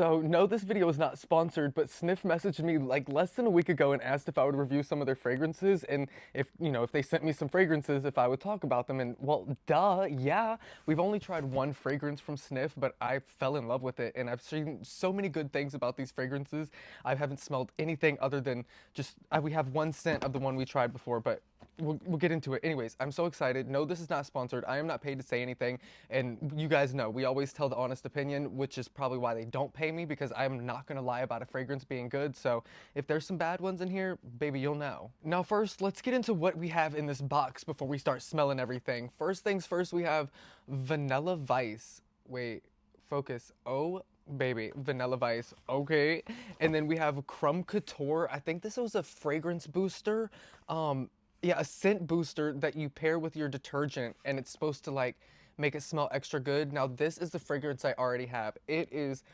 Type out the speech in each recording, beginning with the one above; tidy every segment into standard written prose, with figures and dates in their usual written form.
So, no, this video is not sponsored, but Snif messaged me like less than a week ago and asked if I would review some of their fragrances and if, if they sent me some fragrances, if I would talk about them. And well, duh, yeah. We've only tried one fragrance from Snif, but I fell in love with it and I've seen so many good things about these fragrances. I haven't smelled anything other than just, we have one scent of the one we tried before, but we'll get into it. Anyways, I'm so excited. No, this is not sponsored. I am not paid to say anything. And you guys know, we always tell the honest opinion, which is probably why they don't pay me because I'm not going to lie about a fragrance being good. So if there's some bad ones in here, baby, you'll know. Now, first, let's get into what we have in this box before we start smelling everything. First things first, we have Vanilla Vice. Wait, focus. Oh, baby, Vanilla Vice, okay. And then we have Crumb Couture. I think this was a fragrance booster. Yeah, a scent booster that you pair with your detergent and it's supposed to like make it smell extra good. Now this is the fragrance I already have. It is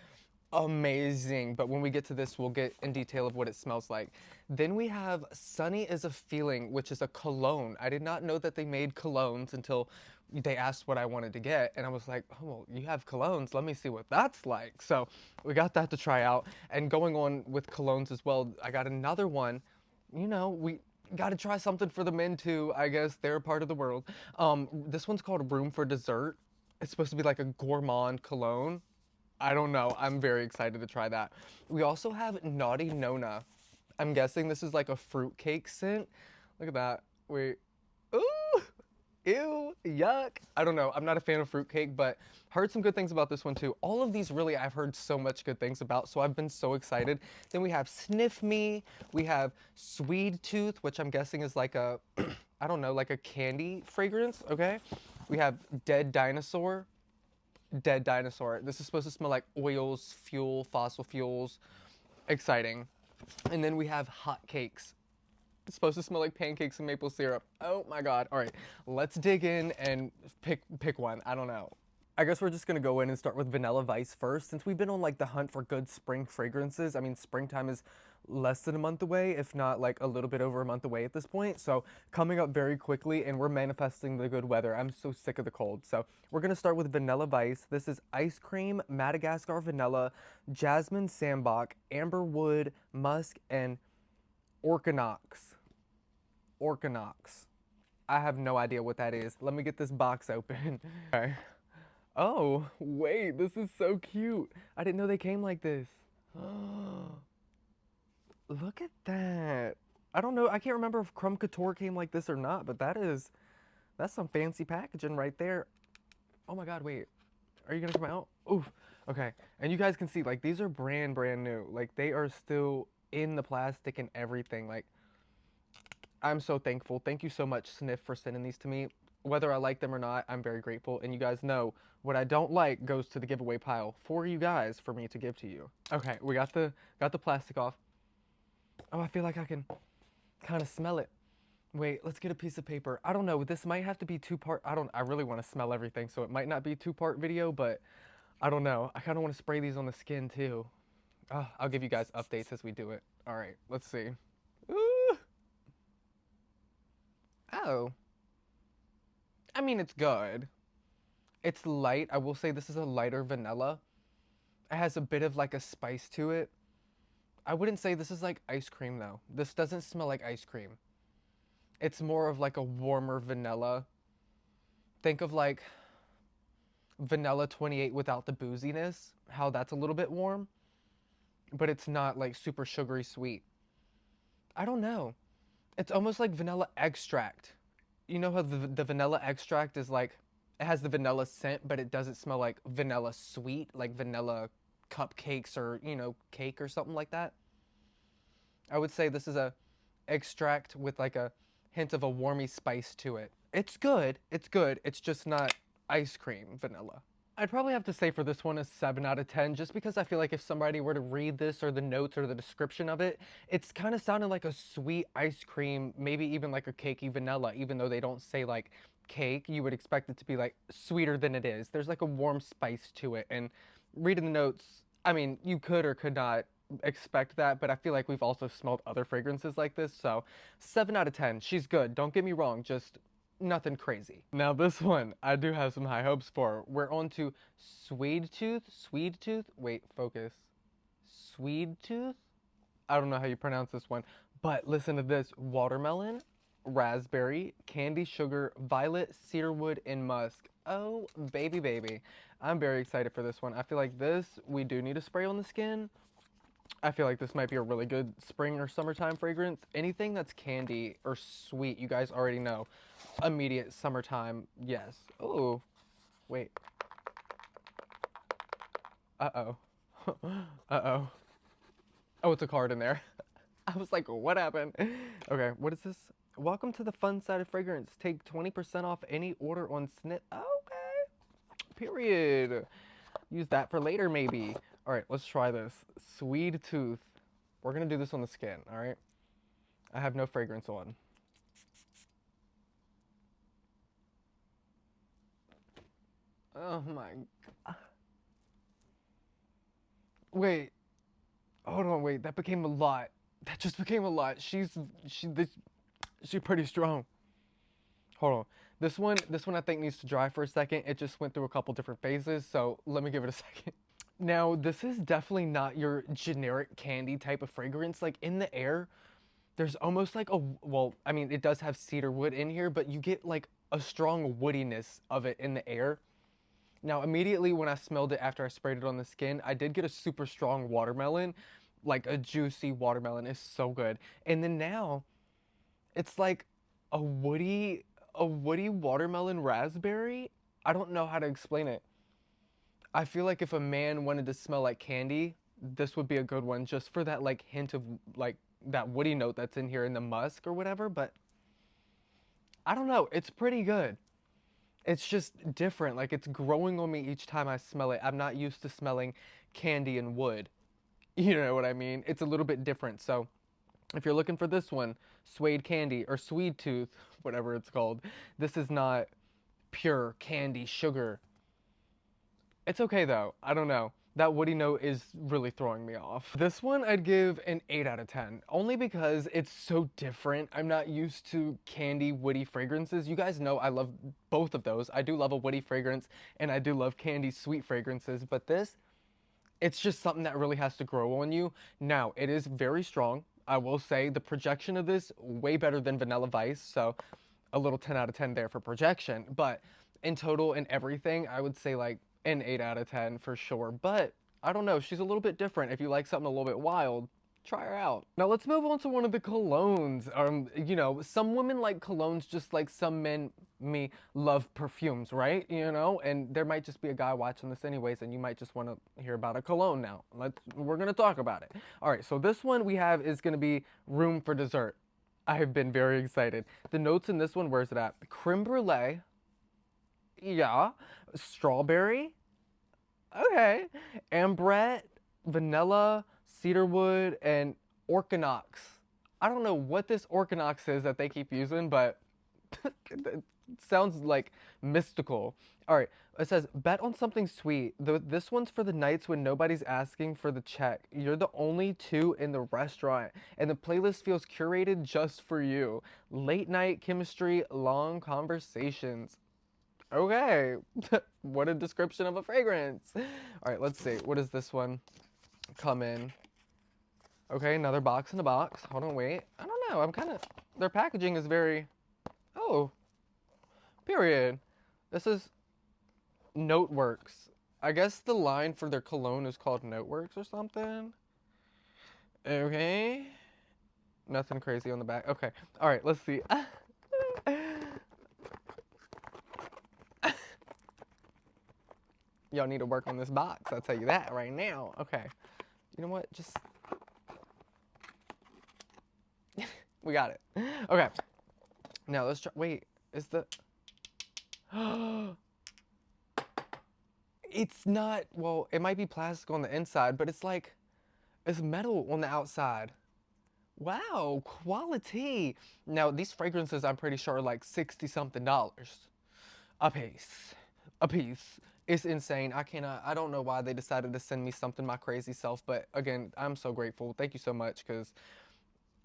amazing, but when we get to this, we'll get in detail of what it smells like. Then we have Sunny is a Feeling, which is a cologne. I did not know that they made colognes until they asked what I wanted to get, and I was like, oh, well, you have colognes, let me see what that's like. So we got that to try out, and going on with colognes as well, I got another one. We got to try something for the men too. I guess they're a part of the world. This one's called Room for Dessert. It's supposed to be like a gourmand cologne. I don't know. I'm very excited to try that. We also have Naughty Nona. I'm guessing this is like a fruitcake scent. Look at that. Wait. Ooh. Ew, yuck. I don't know. I'm not a fan of fruitcake, but heard some good things about this one too. All of these really I've heard so much good things about, so I've been so excited. Then we have Sniff Me. We have Sweet Tooth, which I'm guessing is like a, I don't know, like a candy fragrance, okay? We have Dead Dinosaur. Dead Dinosaur. This is supposed to smell like oils, fuel, fossil fuels. Exciting. And then we have Hot Cakes. It's supposed to smell like pancakes and maple syrup. Oh my god. All right, let's dig in and pick one. I don't know. I guess we're just gonna go in and start with Vanilla Vice first. Since we've been on like the hunt for good spring fragrances, I mean springtime is less than a month away, if not like a little bit over a month away at this point. So coming up very quickly and we're manifesting the good weather. I'm so sick of the cold. So we're gonna start with Vanilla Vice. This is Ice Cream, Madagascar Vanilla, Jasmine Sandbach, Amber Wood, Musk, and Orchinox. Orchinox. I have no idea what that is. Let me get this box open. Okay. Oh, wait, this is so cute. I didn't know they came like this. Look at that. I don't know. I can't remember if Crumb Couture came like this or not, but that's some fancy packaging right there. Oh my God, wait. Are you gonna come out? Oof. Okay. And you guys can see, like, these are brand new. Like, they are still in the plastic and everything. Like, I'm so thankful. Thank you so much, Snif, for sending these to me. Whether I like them or not, I'm very grateful. And you guys know what I don't like goes to the giveaway pile for you guys for me to give to you. Okay, we got the plastic off. Oh, I feel like I can kind of smell it. Wait, let's get a piece of paper. I don't know. This might have to be two-part. I really want to smell everything, so it might not be a two-part video, but I don't know. I kind of want to spray these on the skin too. I'll give you guys updates as we do it. All right, let's see. Ooh. Oh. I mean, it's good. It's light. I will say this is a lighter vanilla. It has a bit of like a spice to it. I wouldn't say this is like ice cream though. This doesn't smell like ice cream. It's more of like a warmer vanilla. Think of like vanilla 28 without the booziness, how that's a little bit warm, but it's not like super sugary sweet. I don't know. It's almost like vanilla extract. You know how the vanilla extract is like, it has the vanilla scent, but it doesn't smell like vanilla sweet, like vanilla cupcakes or, cake or something like that. I would say this is a extract with like a hint of a warmy spice to it. It's good. It's good. It's just not ice cream vanilla. I'd probably have to say for this one a 7 out of 10, just because I feel like if somebody were to read this or the notes or the description of it, it's kind of sounding like a sweet ice cream, maybe even like a cakey vanilla, even though they don't say like cake, you would expect it to be like sweeter than it is. There's like a warm spice to it, and reading the notes, I mean, you could or could not expect that, but I feel like we've also smelled other fragrances like this, so 7 out of 10. She's good, don't get me wrong, just nothing crazy. Now this one, I do have some high hopes for. We're on to Sweet Tooth. Sweet Tooth? Wait, focus. Sweet tooth? I don't know how you pronounce this one, but listen to this: watermelon, raspberry, candy sugar, violet, cedarwood, and musk. Oh, baby, baby. I'm very excited for this one. I feel like this, we do need a spray on the skin. I feel like this might be a really good spring or summertime fragrance. Anything that's candy or sweet, you guys already know. Immediate summertime, yes. Oh, wait. Uh-oh. Uh-oh. Oh, it's a card in there. I was like, what happened? Okay, what is this? Welcome to the fun side of fragrance. Take 20% off any order on Snif. Okay. Period. Use that for later, maybe. All right, let's try this. Sweet Tooth. We're going to do this on the skin, all right? I have no fragrance on. Oh my. Wait. Hold on, wait. That became a lot. That just became a lot. She's pretty strong. Hold on. This one I think needs to dry for a second. It just went through a couple different phases, so let me give it a second. Now, this is definitely not your generic candy type of fragrance. Like in the air, there's almost like a, well, I mean, it does have cedar wood in here, but you get like a strong woodiness of it in the air. Now, immediately when I smelled it after I sprayed it on the skin, I did get a super strong watermelon, like a juicy watermelon. It's so good. And then now, it's like a woody, a woody watermelon raspberry. I don't know how to explain it. I feel like if a man wanted to smell like candy, this would be a good one just for that like hint of like that woody note that's in here in the musk or whatever, but I don't know, it's pretty good. It's just different. Like it's growing on me each time I smell it. I'm not used to smelling candy and wood. You know what I mean? It's a little bit different. So if you're looking for this one, suede candy or sweet tooth, whatever it's called, this is not pure candy sugar. It's okay though. I don't know. That woody note is really throwing me off. This one I'd give an 8 out of 10, only because it's so different. I'm not used to candy woody fragrances. You guys know I love both of those. I do love a woody fragrance and I do love candy sweet fragrances, but this, it's just something that really has to grow on you. Now, it is very strong. I will say the projection of this way better than Vanilla Vice, so a little 10 out of 10 there for projection. But in total and everything, I would say like an 8 out of 10 for sure. But I don't know, she's a little bit different. If you like something a little bit wild, try her out. Now let's move on to one of the colognes. Some women like colognes just like some men, me, love perfumes, right? And there might just be a guy watching this anyways, and you might just want to hear about a cologne now. We're gonna talk about it. All right, so this one we have is gonna be Room for Dessert. I have been very excited. The notes in this one, where's it at? Creme brulee, yeah. Strawberry, okay. Ambrette, vanilla, cedarwood, and Orchinox. I don't know what this Orchinox is that they keep using, but it sounds like mystical. All right, it says, bet on something sweet. This one's for the nights when nobody's asking for the check. You're the only two in the restaurant, and the playlist feels curated just for you. Late night chemistry, long conversations. Okay, what a description of a fragrance. All right, let's see. What does this one come in? Okay, another box in a box. Hold on, wait. I don't know. Their packaging is very, oh, period. This is Noteworks. I guess the line for their cologne is called Noteworks or something. Okay. Nothing crazy on the back. Okay. All right, let's see. Y'all need to work on this box. I'll tell you that right now. Okay. You know what? Just. We got it. Okay. Now let's try. Wait. Is the. It's not. Well, it might be plastic on the inside, but it's metal on the outside. Wow. Quality. Now, these fragrances, I'm pretty sure, are like 60 something dollars a piece. A piece. It's insane. I don't know why they decided to send me something, my crazy self, but again, I'm so grateful. Thank you so much, because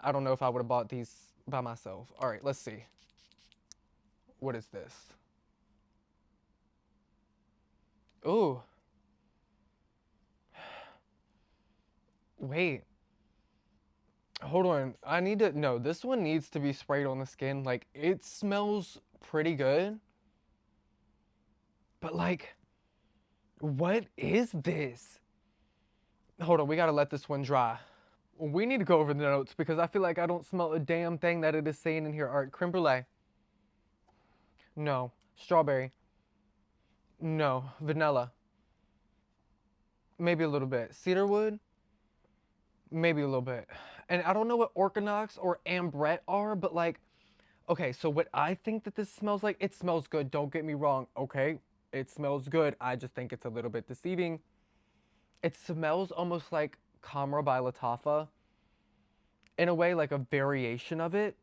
I don't know if I would have bought these by myself. All right, let's see. What is this? Ooh. Wait, hold on. I need to, no, this one needs to be sprayed on the skin. Like, it smells pretty good. But like, what is this? Hold on, we gotta let this one dry. We need to go over the notes because I feel like I don't smell a damn thing that it is saying in here. All right, creme brulee. No. Strawberry. No. Vanilla. Maybe a little bit. Cedarwood. Maybe a little bit. And I don't know what Orchinox or Ambrette are, but like, okay, so what I think that this smells like, it smells good. Don't get me wrong. Okay, it smells good. I just think it's a little bit deceiving. It smells almost like Camera by Latafa. In a way, like a variation of it.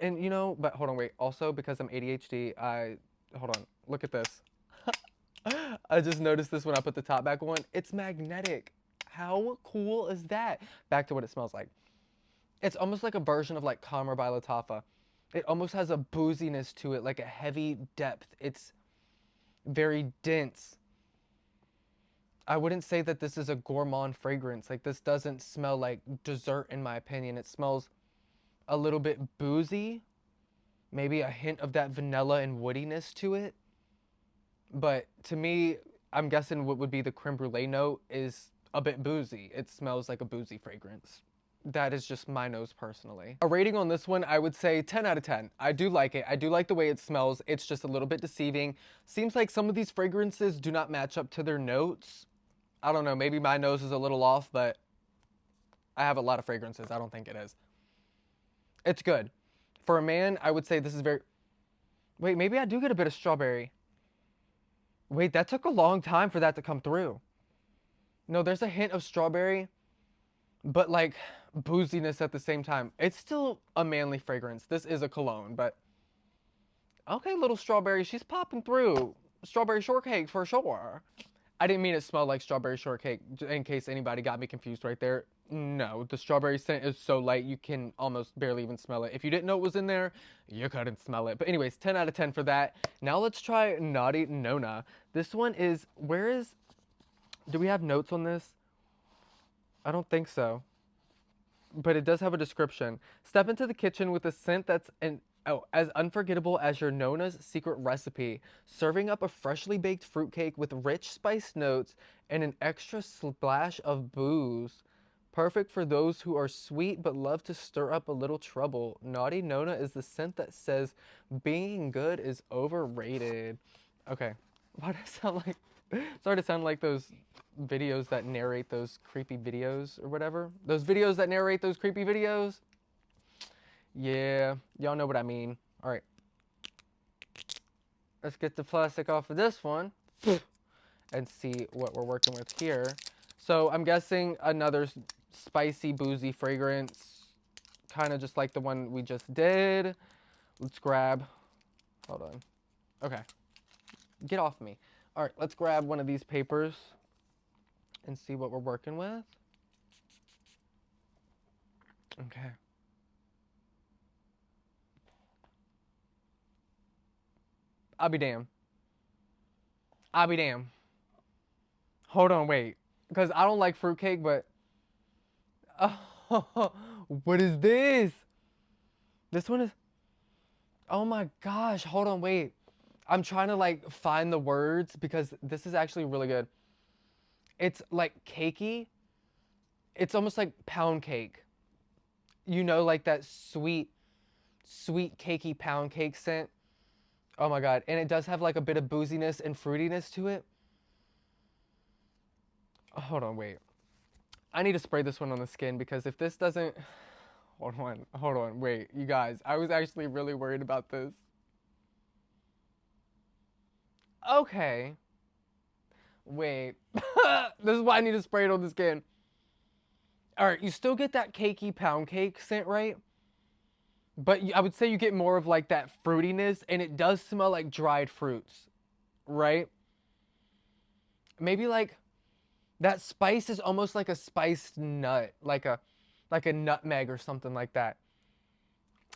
And you know, but hold on, wait. Also, because I'm ADHD, hold on. Look at this. I just noticed this when I put the top back on. It's magnetic. How cool is that? Back to what it smells like. It's almost like a version of like Camera by Latafa. It almost has a booziness to it, like a heavy depth. It's very dense. I wouldn't say that this is a gourmand fragrance. Like, this doesn't smell like dessert in my opinion. It smells a little bit boozy, maybe a hint of that vanilla and woodiness to it. But to me, I'm guessing what would be the creme brulee note is a bit boozy. It smells like a boozy fragrance. That is just my nose personally. A rating on this one, I would say 10 out of 10. I do like it. I do like the way it smells. It's just a little bit deceiving. Seems like some of these fragrances do not match up to their notes. I don't know, maybe my nose is a little off, but I have a lot of fragrances. I don't think it is. It's good. For a man, I would say this is very... Wait, maybe I do get a bit of strawberry. Wait, that took a long time for that to come through. No, there's a hint of strawberry, but like booziness at the same time. It's still a manly fragrance. This is a cologne, but okay, little strawberry, she's popping through. Strawberry shortcake for sure. I didn't mean it smelled like strawberry shortcake, in case anybody got me confused right there. No, the strawberry scent is so light you can almost barely even smell it. If you didn't know it was in there, you couldn't smell it. But anyways, 10 out of 10 for that. Now let's try Naughty Nona. This one is, do we have notes on this? I don't think so. But it does have a description. Step into the kitchen with a scent that's as unforgettable as your Nona's secret recipe, serving up a freshly baked fruitcake with rich spiced notes and an extra splash of booze. Perfect for those who are sweet but love to stir up a little trouble. Naughty Nona is the scent that says being good is overrated. Okay. Why does it sound like... Sorry to sound like those videos that narrate those creepy videos or whatever. Those videos that narrate those creepy videos. Yeah, y'all know what I mean. All right. Let's get the plastic off of this one and see what we're working with here. So I'm guessing another spicy, boozy fragrance, kind of just like the one we just did. Let's grab, hold on. Okay, get off me. All right, let's grab one of these papers and see what we're working with. Okay. I'll be damned. I'll be damned. Hold on, wait. Because I don't like fruitcake, but... Oh, what is this? This one is... Oh my gosh, hold on, wait. I'm trying to like find the words because this is actually really good. It's like cakey. It's almost like pound cake. You know, like that sweet cakey pound cake scent. Oh my god. And it does have like a bit of booziness and fruitiness to it. Oh, hold on, wait. I need to spray this one on the skin because if this doesn't... Hold on, wait. You guys, I was actually really worried about this. Okay. Wait. This is why I need to spray it on the skin. Alright, you still get that cakey pound cake scent, right? But I would say you get more of like that fruitiness, and it does smell like dried fruits, right? Maybe like that spice is almost like a spiced nut, like a nutmeg or something like that.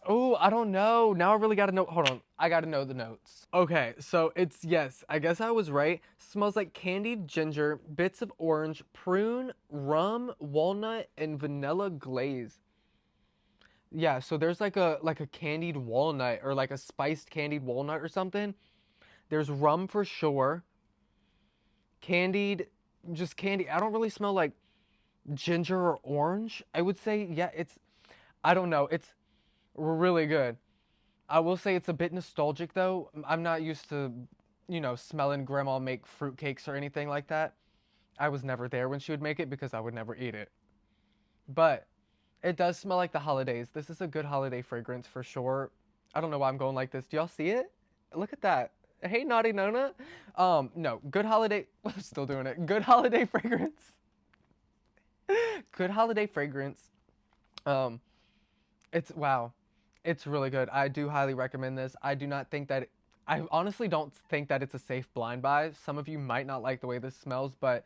Oh, I don't know. Now I really gotta know. Hold on. I gotta know the notes. Okay, so it's, yes, I guess I was right. Smells like candied ginger, bits of orange, prune, rum, walnut, and vanilla glaze. Yeah, so there's like a candied walnut or like a spiced candied walnut or something. There's rum for sure. Candied, just candy. I don't really smell like ginger or orange. I would say, yeah, I don't know. It's really good. I will say it's a bit nostalgic though. I'm not used to, smelling grandma make fruitcakes or anything like that. I was never there when she would make it because I would never eat it. But it does smell like the holidays. This is a good holiday fragrance for sure. I don't know why I'm going like this. Do y'all see it? Look at that. Hey, naughty Nona. No, good holiday. I'm still doing it. Good holiday fragrance. Good holiday fragrance. Um, it's wow. It's really good. I do highly recommend this. I do not think that I honestly don't think that it's a safe blind buy. Some of you might not like the way this smells, but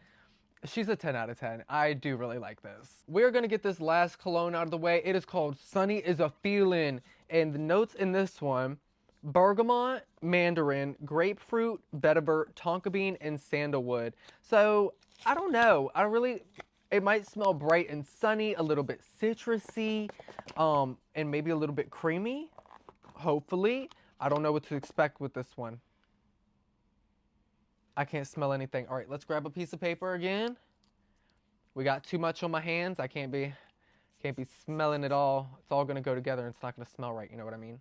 she's a 10 out of 10. I do really like this. We're going to get this last cologne out of the way. It is called Sunny is a Feeling. And the notes in this one, bergamot, mandarin, grapefruit, vetiver, tonka bean, and sandalwood. So, I don't know. It might smell bright and sunny, a little bit citrusy, and maybe a little bit creamy, hopefully. I don't know what to expect with this one. I can't smell anything. All right, let's grab a piece of paper again. We got too much on my hands. I can't be smelling it all. It's all gonna go together and it's not gonna smell right, you know what I mean?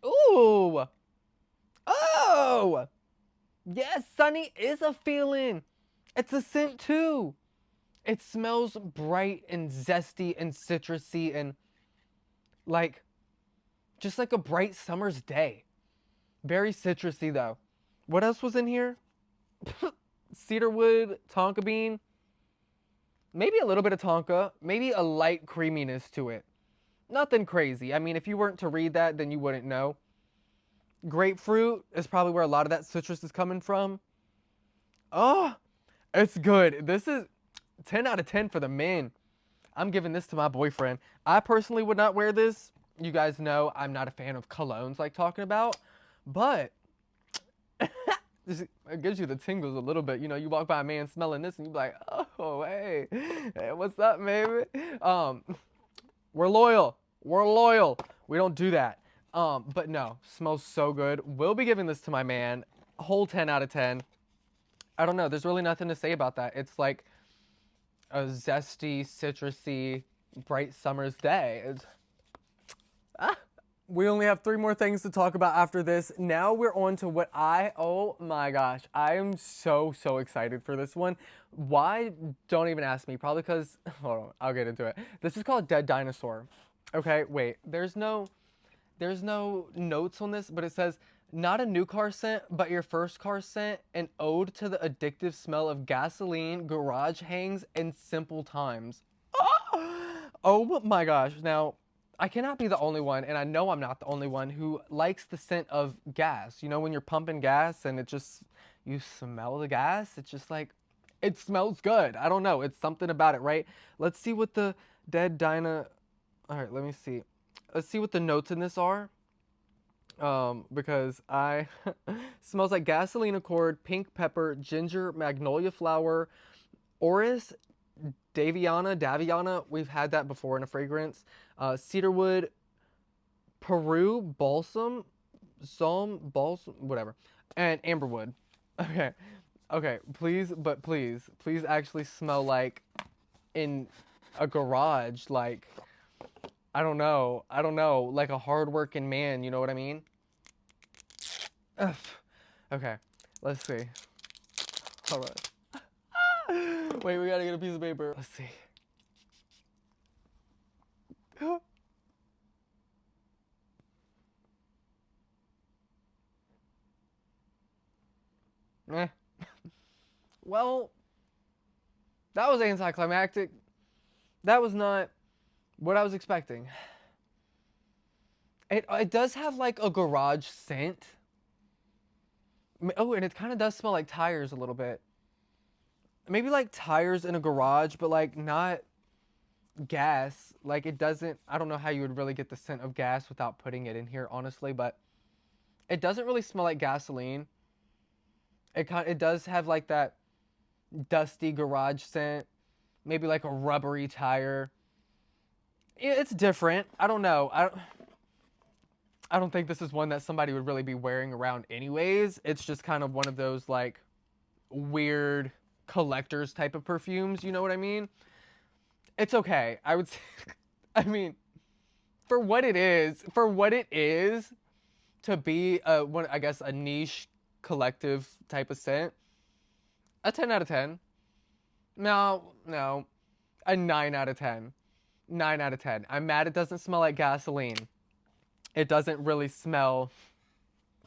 Ooh! Oh! Yes, sunny is a feeling. It's a scent too. It smells bright and zesty and citrusy and like just like a bright summer's day. Very citrusy though. What else was in here? Cedarwood, tonka bean, maybe a little bit of tonka, maybe a light creaminess to it. Nothing crazy. I mean, if you weren't to read that, then you wouldn't know. Grapefruit is probably where a lot of that citrus is coming from. Oh, it's good. This is 10 out of 10 for the men. I'm giving this to my boyfriend. I personally would not wear this. You guys know I'm not a fan of colognes like talking about, but it gives you the tingles a little bit. You know, you walk by a man smelling this and you be like, oh, hey, what's up, baby? Um, we're loyal. We're loyal. We don't do that. But no, smells so good. We'll be giving this to my man. Whole 10 out of 10. I don't know. There's really nothing to say about that. It's like a zesty, citrusy, bright summer's day. Ah. We only have 3 more things to talk about after this. Now we're on to oh my gosh, I am so excited for this one. Why? Don't even ask me. Probably because, hold on, I'll get into it. This is called Dead Dinosaur. Okay, wait, there's no notes on this, but it says, not a new car scent, but your first car scent, an ode to the addictive smell of gasoline, garage hangs, and simple times. Oh my gosh. Now, I cannot be the only one, and I know I'm not the only one who likes the scent of gas. You know, when you're pumping gas and you smell the gas, it's just like, it smells good. I don't know. It's something about it, right? Let's see what the Dead Dyna. All right, let me see. Let's see what the notes in this are. Because I smells like gasoline accord, pink pepper, ginger, magnolia flower, orris, Daviana. We've had that before in a fragrance. Cedarwood, Peru, balsam, whatever, and amberwood. Okay, okay. Please actually smell like in a garage, like I don't know, like a hardworking man. You know what I mean? Ugh. Okay, let's see. All right. Wait, we gotta get a piece of paper. Let's see. Eh. Well, that was anticlimactic. That was not what I was expecting. It does have like a garage scent. Oh, and it kind of does smell like tires a little bit. Maybe like tires in a garage, but like not gas. Like it doesn't. I don't know how you would really get the scent of gas without putting it in here, honestly. But it doesn't really smell like gasoline. It does have like that dusty garage scent, maybe like a rubbery tire. It's different. I don't know. I don't think this is one that somebody would really be wearing around anyways. It's just kind of one of those like weird collectors type of perfumes, you know what I mean? It's okay. I would say I mean, for what it is to be I guess a niche collective type of scent, a 10 out of 10. No, no. A 9 out of 10. 9 out of 10. I'm mad it doesn't smell like gasoline. It doesn't really smell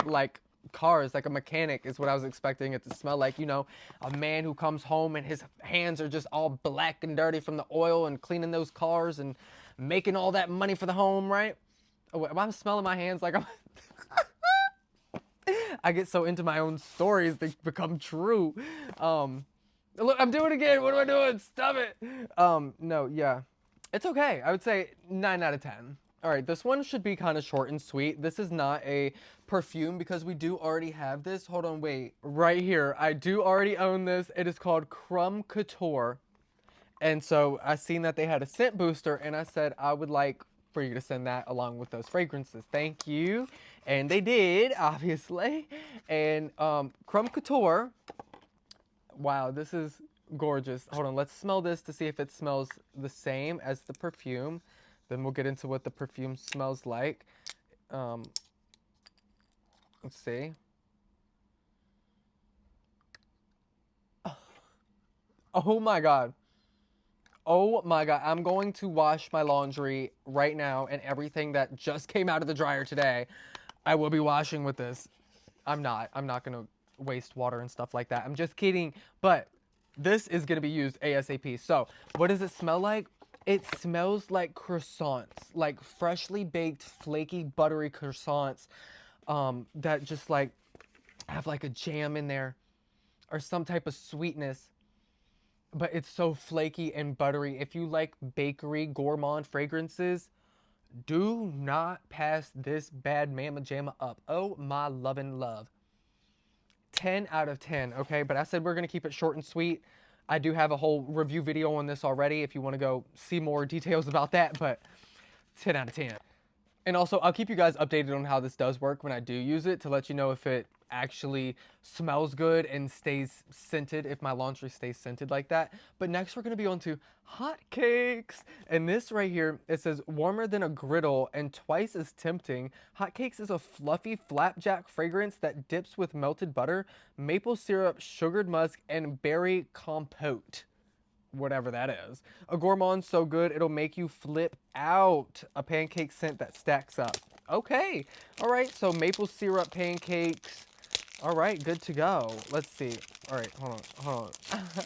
like cars, like a mechanic is what I was expecting it to smell like. You know, a man who comes home and his hands are just all black and dirty from the oil and cleaning those cars and making all that money for the home, right? Oh, am I smelling my hands like I'm I get so into my own stories they become true. Look, I'm doing it again. What am I doing? Stop it. No, yeah. It's okay. I would say 9 out of 10. All right, this one should be kind of short and sweet. This is not a perfume because we do already have this. Hold on, wait. Right here. I do already own this. It is called Crumb Couture. And so I seen that they had a scent booster and I said I would like for you to send that along with those fragrances. Thank you. And they did, obviously. And Crumb Couture. Wow, this is gorgeous. Hold on, let's smell this to see if it smells the same as the perfume. Then we'll get into what the perfume smells like. Um, let's see. Oh my God. Oh my God. I'm going to wash my laundry right now and everything that just came out of the dryer today, I will be washing with this. I'm not. I'm not going to waste water and stuff like that. I'm just kidding. But this is going to be used ASAP. So, what does it smell like? It smells like croissants, like freshly baked, flaky, buttery croissants that just like have like a jam in there or some type of sweetness. But it's so flaky and buttery. If you like bakery gourmand fragrances, do not pass this bad mama jamma up. Oh my lovin' love. 10 out of 10, okay? But I said we're going to keep it short and sweet. I do have a whole review video on this already if you want to go see more details about that, but 10 out of 10. And also, I'll keep you guys updated on how this does work when I do use it to let you know if it actually smells good and stays scented, if my laundry stays scented like that. But next, we're going to be on to hotcakes. And this right here, it says warmer than a griddle and twice as tempting. Hotcakes is a fluffy flapjack fragrance that dips with melted butter, maple syrup, sugared musk, and berry compote, whatever that is. A gourmand so good it'll make you flip out. A pancake scent that stacks up. Okay. All right. So maple syrup pancakes. All right. Good to go. Let's see. All right. Hold on. Hold on.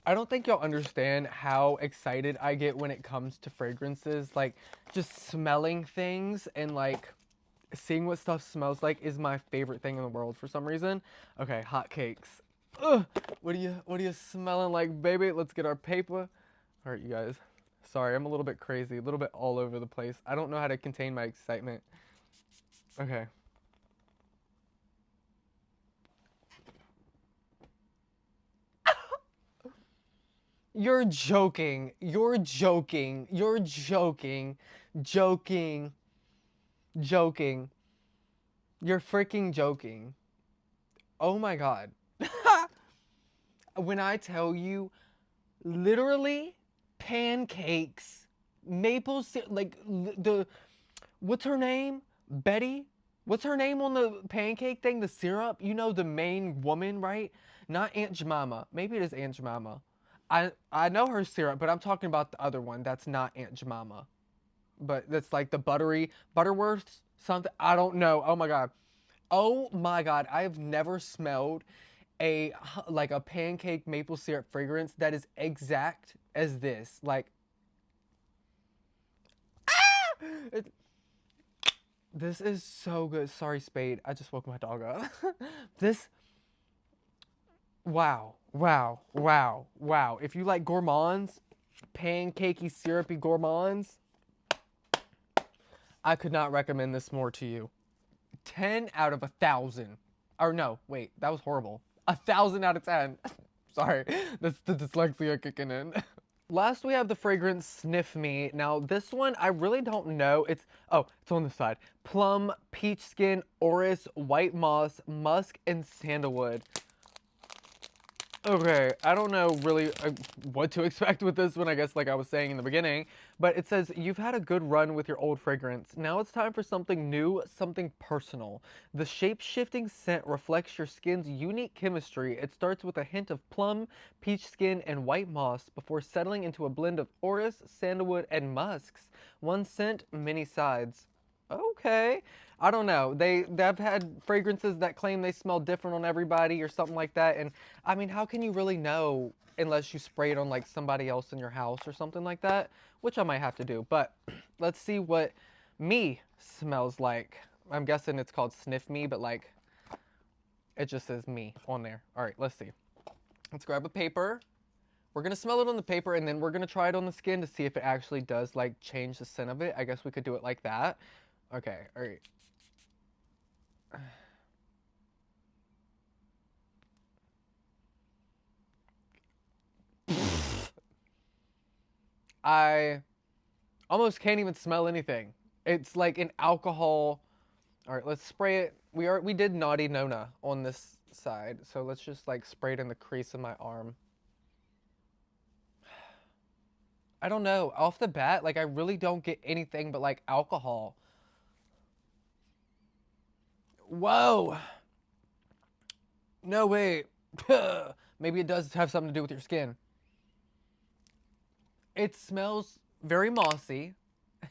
I don't think y'all understand how excited I get when it comes to fragrances. Like just smelling things and like seeing what stuff smells like is my favorite thing in the world for some reason. Okay, hot cakes. Ugh, what are you smelling like, baby? Let's get our paper. All right, you guys. Sorry, I'm a little bit crazy, a little bit all over the place. I don't know how to contain my excitement. Okay. You're joking. You're joking. You're joking. Joking. Joking. You're freaking joking. Oh my God. When I tell you literally pancakes, maple syrup, like the what's her name? Betty? What's her name on the pancake thing? The syrup? You know the main woman, right? Not Aunt Jemima. Maybe it is Aunt Jemima. I know her syrup, but I'm talking about the other one. That's not Aunt Jemima. But that's like the buttery Butterworths something. I don't know. Oh my God. Oh my God. I have never smelled a like a pancake maple syrup fragrance that is exact as this. Like, it, this is so good. Sorry, Spade. I just woke my dog up. this Wow, wow, wow, wow. If you like gourmands, pancakey, syrupy gourmands, I could not recommend this more to you. 10 out of 1,000. Or no, wait, that was horrible. 1,000 out of 10. Sorry, that's the dyslexia kicking in. Last, we have the fragrance Sniff Me. Now, this one, I really don't know. It's on the side. Plum, peach skin, orris, white moss, musk, and sandalwood. Okay, I don't know really what to expect with this one, I guess, like I was saying in the beginning, but it says, you've had a good run with your old fragrance. Now it's time for something new, something personal. The shape-shifting scent reflects your skin's unique chemistry. It starts with a hint of plum, peach skin, and white moss before settling into a blend of orris, sandalwood, and musks. One scent, many sides. Okay. I don't know. They've had fragrances that claim they smell different on everybody or something like that. And I mean, how can you really know unless you spray it on like somebody else in your house or something like that? Which I might have to do. But let's see what me smells like. I'm guessing it's called Sniff Me, but like it just says me on there. All right, let's see. Let's grab a paper. We're gonna smell it on the paper and then we're gonna try it on the skin to see if it actually does like change the scent of it. I guess we could do it like that. Okay, all right. I almost can't even smell anything. It's like an alcohol. All right, let's spray it. We did Naughty Nona on this side, so let's just like spray it in the crease of my arm. I don't know. Off the bat, like I really don't get anything but like alcohol. Whoa. No way. Maybe it does have something to do with your skin. It smells very mossy.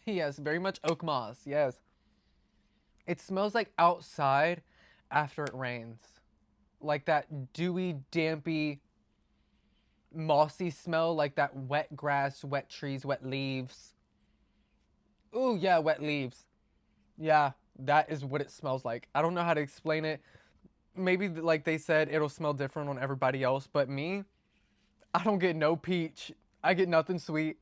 Yes, very much oak moss. Yes. It smells like outside after it rains. Like that dewy, dampy, mossy smell, like that wet grass, wet trees, wet leaves. Ooh, yeah, wet leaves. Yeah, that is what it smells like. I don't know how to explain it. Maybe like they said it'll smell different on everybody else, but me, I don't get no peach. I get nothing sweet.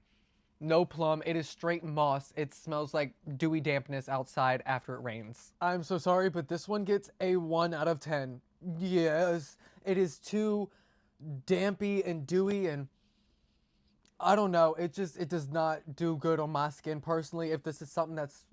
No plum. It is straight moss. It smells like dewy dampness outside after it rains. I'm so sorry, but this one gets a 1 out of 10. Yes, it is too dampy and dewy and I don't know. It does not do good on my skin personally. If this is something that's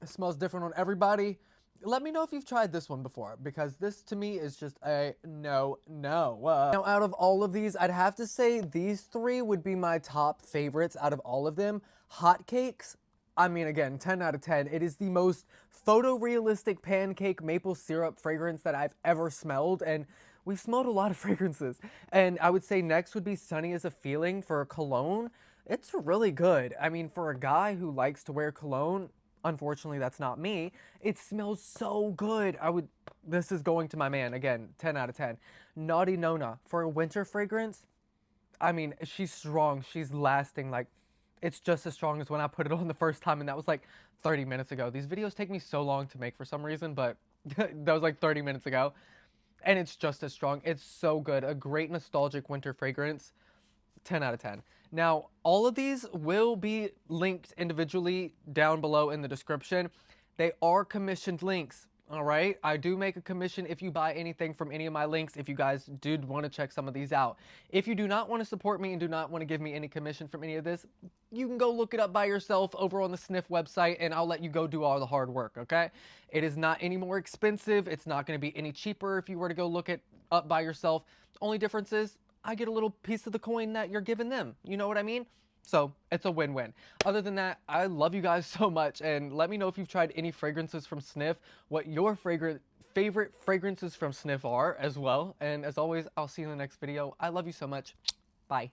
it smells different on everybody, let me know if you've tried this one before because this to me is just a no. Now out of all of these, I'd have to say these three would be my top favorites out of all of them. Hotcakes, I mean, again, 10 out of 10. It is the most photorealistic pancake maple syrup fragrance that I've ever smelled, and we've smelled a lot of fragrances. And I would say next would be Sunny as a Feeling for a cologne. It's really good. I mean, for a guy who likes to wear cologne, unfortunately, that's not me. It smells so good. This is going to my man. Again, 10 out of 10. Naughty Nona for a winter fragrance. I mean, she's strong. She's lasting. Like, it's just as strong as when I put it on the first time, and that was like 30 minutes ago. These videos take me so long to make for some reason, but that was like 30 minutes ago. And it's just as strong. It's so good. A great nostalgic winter fragrance. 10 out of 10. Now, all of these will be linked individually down below in the description. They are commissioned links, all right? I do make a commission if you buy anything from any of my links, if you guys did want to check some of these out. If you do not want to support me and do not want to give me any commission from any of this, you can go look it up by yourself over on the Snif website, and I'll let you go do all the hard work, okay? It is not any more expensive. It's not going to be any cheaper if you were to go look it up by yourself. Only difference is I get a little piece of the coin that you're giving them. You know what I mean? So it's a win-win. Other than that, I love you guys so much, and let me know if you've tried any fragrances from Snif, what your favorite fragrances from Snif are as well. And as always, I'll see you in the next video. I love you so much. Bye.